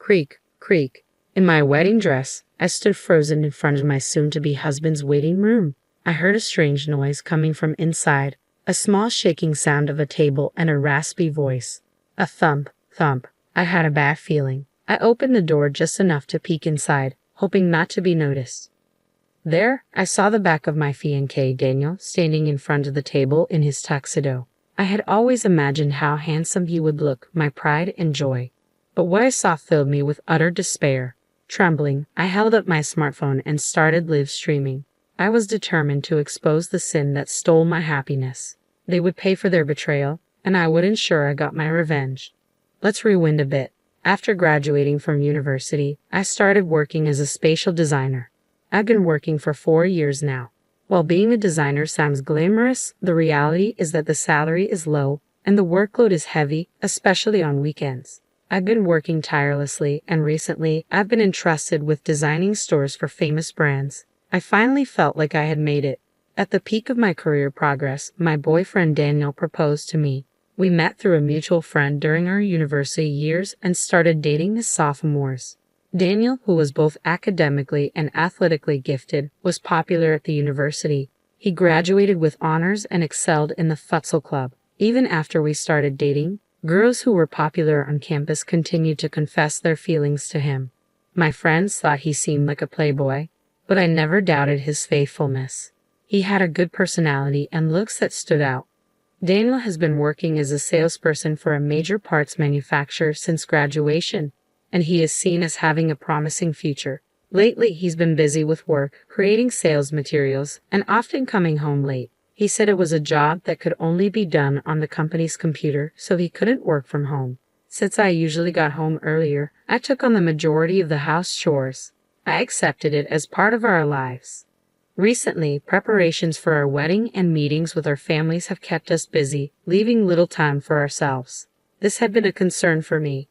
Creak, creak. In my wedding dress, I stood frozen in front of my soon-to-be husband's waiting room. I heard a strange noise coming from inside, a small shaking sound of a table and a raspy voice. A thump, thump. I had a bad feeling. I opened the door just enough to peek inside, hoping not to be noticed. There, I saw the back of my fiancé Daniel standing in front of the table in his tuxedo. I had always imagined how handsome he would look, my pride and joy. But what I saw filled me with utter despair. Trembling, I held up my smartphone and started live streaming. I was determined to expose the sin that stole my happiness. They would pay for their betrayal, and I would ensure I got my revenge. Let's rewind a bit. After graduating from university, I started working as a spatial designer. I've been working for 4 years now. While being a designer sounds glamorous, the reality is that the salary is low and the workload is heavy, especially on weekends. I've been working tirelessly, and recently I've been entrusted with designing stores for famous brands. I finally felt like I had made it. At the peak of my career progress, my boyfriend Daniel proposed to me. We met through a mutual friend during our university years and started dating as sophomores. Daniel, who was both academically and athletically gifted, was popular at the university. He graduated with honors and excelled in the futsal club. Even after we started dating, girls who were popular on campus continued to confess their feelings to him. My friends thought he seemed like a playboy, but I never doubted his faithfulness. He had a good personality and looks that stood out. Daniel has been working as a salesperson for a major parts manufacturer since graduation, and he is seen as having a promising future. Lately, he's been busy with work, creating sales materials, and often coming home late. He said it was a job that could only be done on the company's computer, so he couldn't work from home. Since I usually got home earlier, I took on the majority of the house chores. I accepted it as part of our lives. Recently, preparations for our wedding and meetings with our families have kept us busy, leaving little time for ourselves. This had been a concern for me.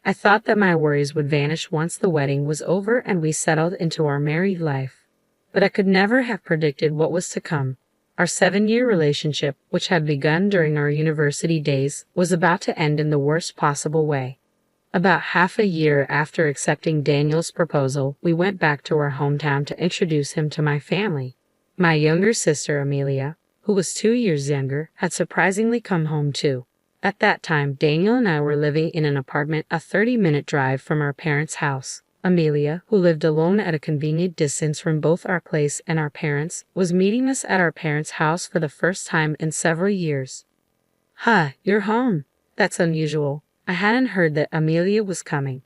I thought that my worries would vanish once the wedding was over and we settled into our married life. But I could never have predicted what was to come. Our 7-year relationship, which had begun during our university days, was about to end in the worst possible way. About half a year after accepting Daniel's proposal, we went back to our hometown to introduce him to my family. My younger sister, Amelia, who was 2 years younger, had surprisingly come home too. At that time, Daniel and I were living in an apartment a 30-minute drive from our parents' house. Amelia, who lived alone at a convenient distance from both our place and our parents, was meeting us at our parents' house for the first time in several years. "Huh, you're home. That's unusual. I hadn't heard that Amelia was coming."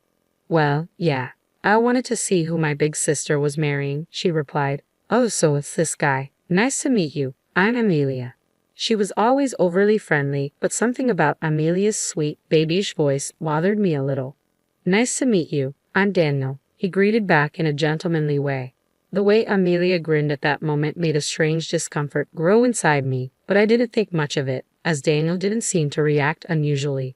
"Well, yeah. I wanted to see who my big sister was marrying," she replied. "Oh, so it's this guy. Nice to meet you. I'm Amelia." She was always overly friendly, but something about Amelia's sweet, babyish voice bothered me a little. "Nice to meet you. I'm Daniel," he greeted back in a gentlemanly way. The way Amelia grinned at that moment made a strange discomfort grow inside me, but I didn't think much of it, as Daniel didn't seem to react unusually.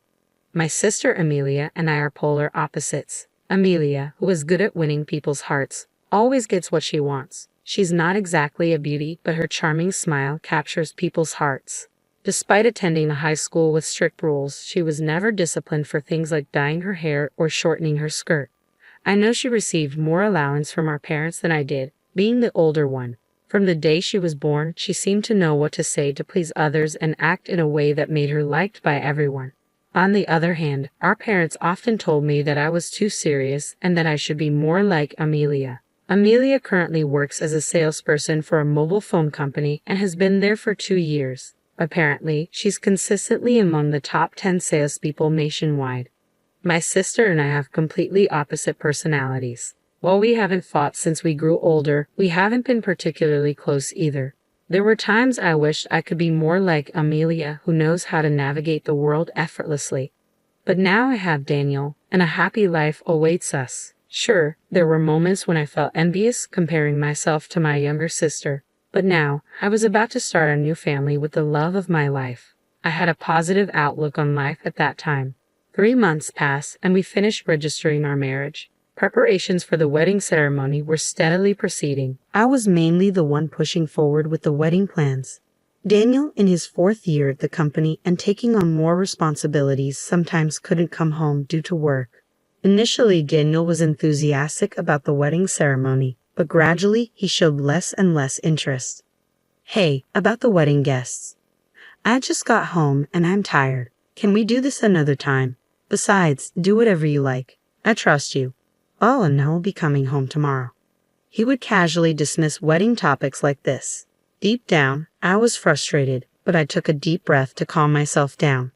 My sister Amelia and I are polar opposites. Amelia, who is good at winning people's hearts, always gets what she wants. She's not exactly a beauty, but her charming smile captures people's hearts. Despite attending a high school with strict rules, she was never disciplined for things like dyeing her hair or shortening her skirt. I know she received more allowance from our parents than I did, being the older one. From the day she was born, she seemed to know what to say to please others and act in a way that made her liked by everyone. On the other hand, our parents often told me that I was too serious and that I should be more like Amelia. Amelia currently works as a salesperson for a mobile phone company and has been there for 2 years. Apparently, she's consistently among the top 10 salespeople nationwide. My sister and I have completely opposite personalities. While we haven't fought since we grew older, we haven't been particularly close either. There were times I wished I could be more like Amelia, who knows how to navigate the world effortlessly. But now I have Daniel, and a happy life awaits us. Sure, there were moments when I felt envious comparing myself to my younger sister, but now I was about to start a new family with the love of my life. I had a positive outlook on life at that time. 3 months passed and we finished registering our marriage. Preparations for the wedding ceremony were steadily proceeding. I was mainly the one pushing forward with the wedding plans. Daniel, in his 4th year at the company and taking on more responsibilities, sometimes couldn't come home due to work. Initially, Daniel was enthusiastic about the wedding ceremony, but gradually he showed less and less interest. Hey, about the wedding guests. I just got home and I'm tired. Can we do this another time? Besides, do whatever you like. I trust you. Oh, and I'll be coming home tomorrow. He would casually dismiss wedding topics like this. Deep down, I was frustrated, but I took a deep breath to calm myself down.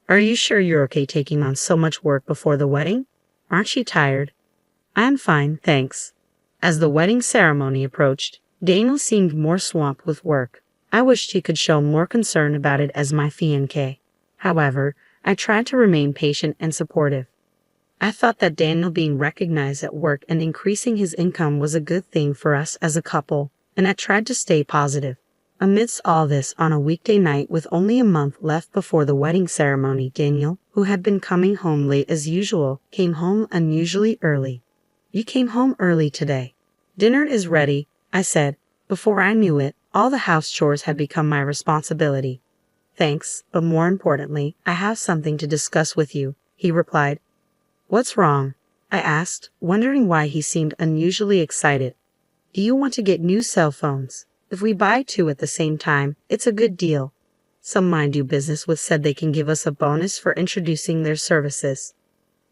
Are you sure you're okay taking on so much work before the wedding? Aren't you tired? I'm fine, thanks. As the wedding ceremony approached, Daniel seemed more swamped with work. I wished he could show more concern about it as my fiancé. However, I tried to remain patient and supportive. I thought that Daniel being recognized at work and increasing his income was a good thing for us as a couple, and I tried to stay positive. Amidst all this, on a weekday night with only a month left before the wedding ceremony, Daniel, who had been coming home late as usual, came home unusually early. You came home early today. Dinner is ready, I said. Before I knew it, all the house chores had become my responsibility. Thanks, but more importantly, I have something to discuss with you, he replied. What's wrong? I asked, wondering why he seemed unusually excited. Do you want to get new cell phones? If we buy 2 at the same time, it's a good deal. Some mind do business with said they can give us a bonus for introducing their services.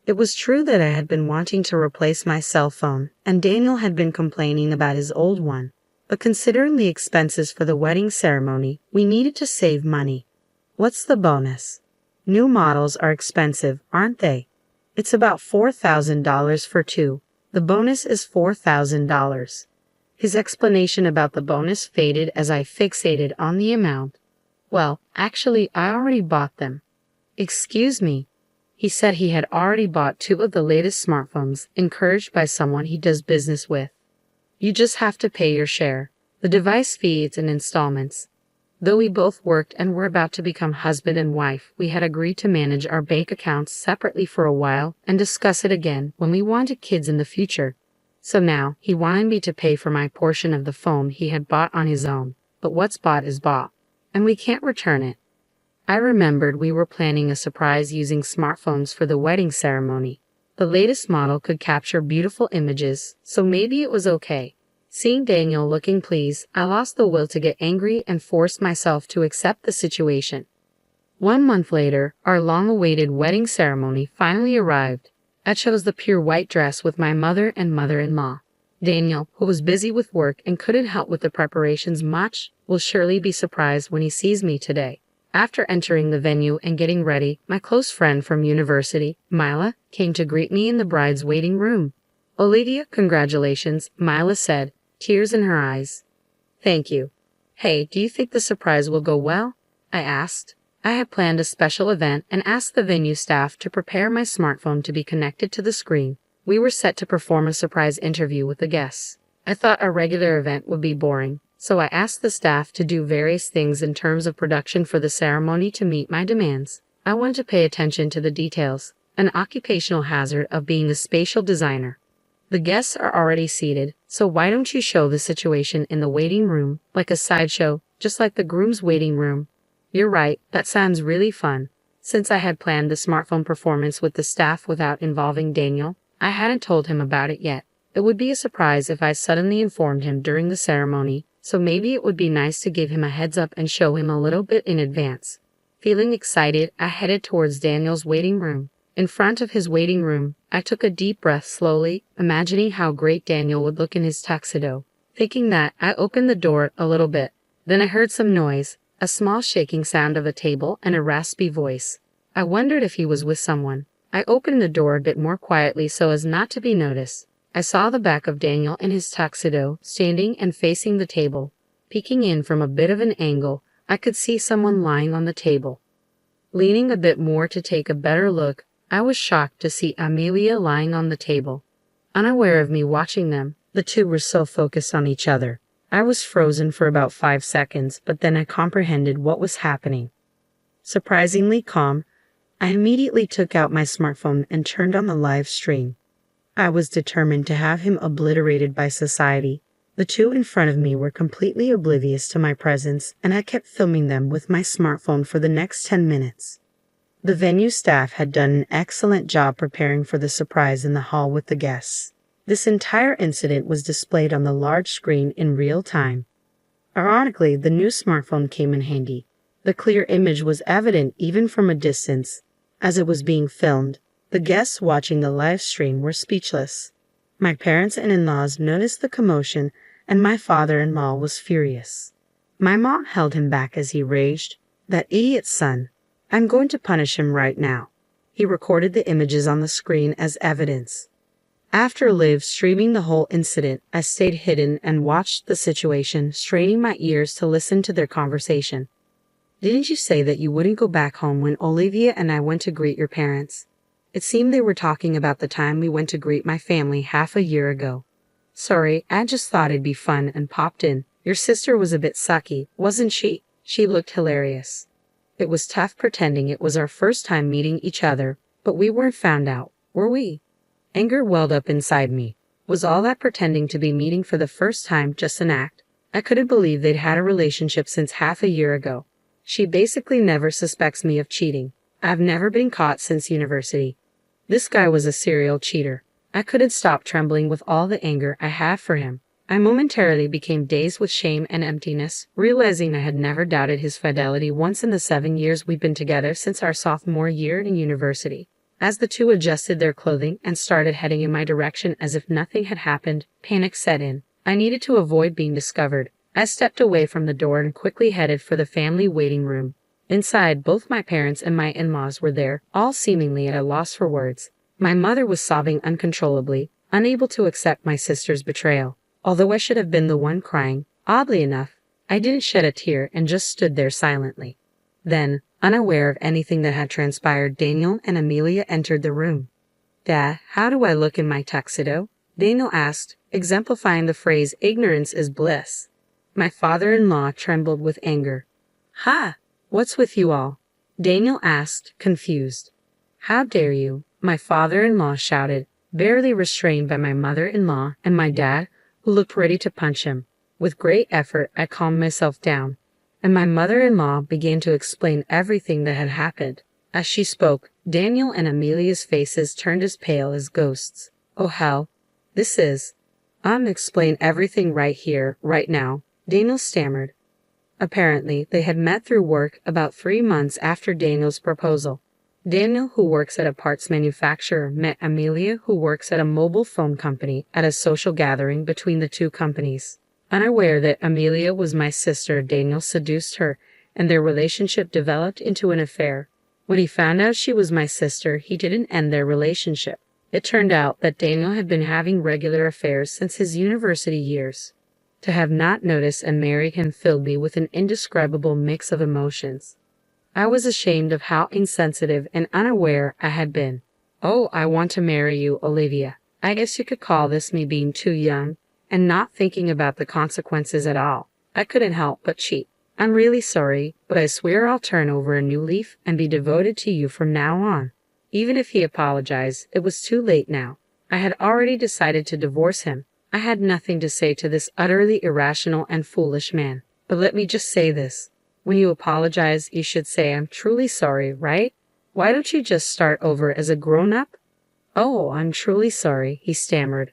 It was true that I had been wanting to replace my cell phone, and Daniel had been complaining about his old one. But considering the expenses for the wedding ceremony, we needed to save money. What's the bonus? New models are expensive, aren't they? It's about $4,000 for 2. The bonus is $4,000. His explanation about the bonus faded as I fixated on the amount. Well, actually, I already bought them. Excuse me. He said he had already bought 2 of the latest smartphones, encouraged by someone he does business with. You just have to pay your share. The device fee is in installments. Though we both worked and were about to become husband and wife, we had agreed to manage our bank accounts separately for a while and discuss it again when we wanted kids in the future. So now, he wanted me to pay for my portion of the phone he had bought on his own, but what's bought is bought, and we can't return it. I remembered we were planning a surprise using smartphones for the wedding ceremony. The latest model could capture beautiful images, so maybe it was okay. Seeing Daniel looking pleased, I lost the will to get angry and forced myself to accept the situation. 1 month later, our long-awaited wedding ceremony finally arrived. I chose the pure white dress with my mother and mother-in-law. Daniel, who was busy with work and couldn't help with the preparations much, will surely be surprised when he sees me today. After entering the venue and getting ready, my close friend from university, Mila, came to greet me in the bride's waiting room. Olivia, congratulations, Mila said, tears in her eyes. Thank you. Hey, do you think the surprise will go well? I asked. I had planned a special event and asked the venue staff to prepare my smartphone to be connected to the screen. We were set to perform a surprise interview with the guests. I thought a regular event would be boring, so I asked the staff to do various things in terms of production for the ceremony to meet my demands. I wanted to pay attention to the details, an occupational hazard of being a spatial designer. The guests are already seated, so why don't you show the situation in the waiting room, like a sideshow, just like the groom's waiting room? You're right, that sounds really fun. Since I had planned the smartphone performance with the staff without involving Daniel, I hadn't told him about it yet. It would be a surprise if I suddenly informed him during the ceremony, so maybe it would be nice to give him a heads up and show him a little bit in advance. Feeling excited, I headed towards Daniel's waiting room. In front of his waiting room, I took a deep breath slowly, imagining how great Daniel would look in his tuxedo. Thinking that, I opened the door a little bit. Then I heard some noise. A small shaking sound of a table and a raspy voice. I wondered if he was with someone. I opened the door a bit more quietly so as not to be noticed. I saw the back of Daniel in his tuxedo, standing and facing the table. Peeking in from a bit of an angle, I could see someone lying on the table. Leaning a bit more to take a better look, I was shocked to see Amelia lying on the table. Unaware of me watching them, the two were so focused on each other. I was frozen for about 5 seconds, but then I comprehended what was happening. Surprisingly calm, I immediately took out my smartphone and turned on the live stream. I was determined to have him obliterated by society. The two in front of me were completely oblivious to my presence, and I kept filming them with my smartphone for the next 10 minutes. The venue staff had done an excellent job preparing for the surprise in the hall with the guests. This entire incident was displayed on the large screen in real time. Ironically, the new smartphone came in handy. The clear image was evident even from a distance. As it was being filmed, the guests watching the live stream were speechless. My parents and in-laws noticed the commotion, and my father-in-law was furious. My mom held him back as he raged, "That idiot son. I'm going to punish him right now." He recorded the images on the screen as evidence. After live streaming the whole incident, I stayed hidden and watched the situation, straining my ears to listen to their conversation. "Didn't you say that you wouldn't go back home when Olivia and I went to greet your parents?" It seemed they were talking about the time we went to greet my family half a year ago. "Sorry, I just thought it'd be fun and popped in. Your sister was a bit sucky, wasn't she?" She looked hilarious. It was tough pretending it was our first time meeting each other, but we weren't found out, were we? Anger welled up inside me. Was all that pretending to be meeting for the first time just an act? I couldn't believe they'd had a relationship since half a year ago. She basically never suspects me of cheating. I've never been caught since university. This guy was a serial cheater. I couldn't stop trembling with all the anger I had for him. I momentarily became dazed with shame and emptiness, realizing I had never doubted his fidelity once in the 7 years we'd been together since our sophomore year in university. As the two adjusted their clothing and started heading in my direction as if nothing had happened, panic set in. I needed to avoid being discovered. I stepped away from the door and quickly headed for the family waiting room. Inside, both my parents and my in-laws were there, all seemingly at a loss for words. My mother was sobbing uncontrollably, unable to accept my sister's betrayal. Although I should have been the one crying, oddly enough, I didn't shed a tear and just stood there silently. Then, unaware of anything that had transpired, Daniel and Amelia entered the room. "Dad, how do I look in my tuxedo?" Daniel asked, exemplifying the phrase, "ignorance is bliss." My father-in-law trembled with anger. "Ha! What's with you all?" Daniel asked, confused. "How dare you?" my father-in-law shouted, barely restrained by my mother-in-law and my dad, who looked ready to punch him. With great effort, I calmed myself down, and my mother-in-law began to explain everything that had happened. As she spoke, Daniel and Amelia's faces turned as pale as ghosts. "Oh hell, this is... explain everything right here, right now," Daniel stammered. Apparently, they had met through work about 3 months after Daniel's proposal. Daniel, who works at a parts manufacturer, met Amelia, who works at a mobile phone company, at a social gathering between the two companies. Unaware that Amelia was my sister, Daniel seduced her, and their relationship developed into an affair. When he found out she was my sister, he didn't end their relationship. It turned out that Daniel had been having regular affairs since his university years. To have not noticed and married him filled me with an indescribable mix of emotions. I was ashamed of how insensitive and unaware I had been. "Oh, I want to marry you, Olivia. I guess you could call this me being too young and not thinking about the consequences at all. I couldn't help but cheat. I'm really sorry, but I swear I'll turn over a new leaf and be devoted to you from now on." Even if he apologized, it was too late now. I had already decided to divorce him. I had nothing to say to this utterly irrational and foolish man. But let me just say this. When you apologize, you should say, "I'm truly sorry," right? Why don't you just start over as a grown-up? "Oh, I'm truly sorry," he stammered.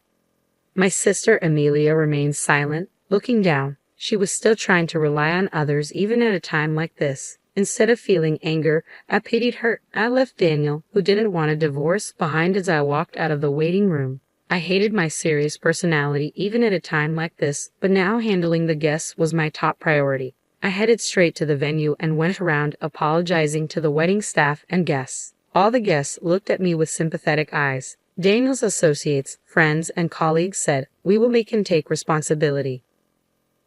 My sister Amelia remained silent, looking down. She was still trying to rely on others even at a time like this. Instead of feeling anger, I pitied her. I left Daniel, who didn't want a divorce, behind as I walked out of the waiting room. I hated my serious personality even at a time like this, but now handling the guests was my top priority. I headed straight to the venue and went around apologizing to the wedding staff and guests. All the guests looked at me with sympathetic eyes. Daniel's associates, friends, and colleagues said, "We will make him take responsibility."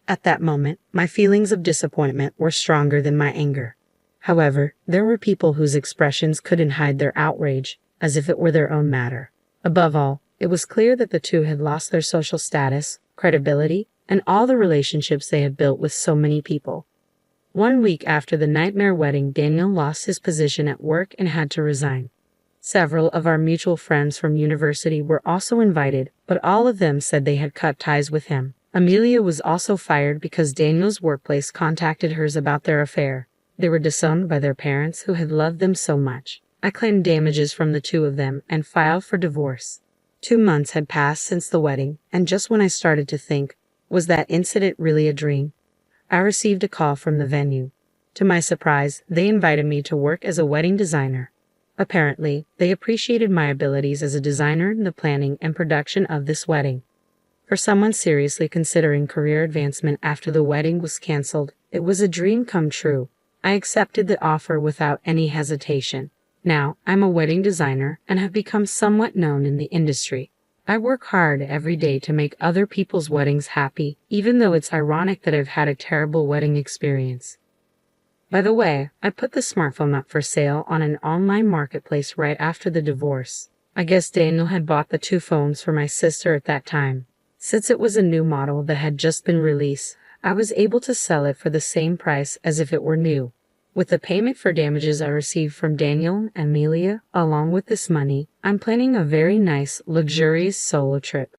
At that moment, my feelings of disappointment were stronger than my anger. However, there were people whose expressions couldn't hide their outrage, as if it were their own matter. Above all, it was clear that the two had lost their social status, credibility, and all the relationships they had built with so many people. 1 week after the nightmare wedding, Daniel lost his position at work and had to resign. Several of our mutual friends from university were also invited, but all of them said they had cut ties with him. Amelia was also fired because Daniel's workplace contacted hers about their affair. They were disowned by their parents who had loved them so much. I claimed damages from the two of them and filed for divorce. 2 months had passed since the wedding, and just when I started to think, was that incident really a dream? I received a call from the venue. To my surprise, they invited me to work as a wedding designer. Apparently, they appreciated my abilities as a designer in the planning and production of this wedding. For someone seriously considering career advancement after the wedding was canceled, it was a dream come true. I accepted the offer without any hesitation. Now, I'm a wedding designer and have become somewhat known in the industry. I work hard every day to make other people's weddings happy, even though it's ironic that I've had a terrible wedding experience. By the way, I put the smartphone up for sale on an online marketplace right after the divorce. I guess Daniel had bought the two phones for my sister at that time. Since it was a new model that had just been released, I was able to sell it for the same price as if it were new. With the payment for damages I received from Daniel and Amelia, along with this money, I'm planning a very nice, luxurious solo trip.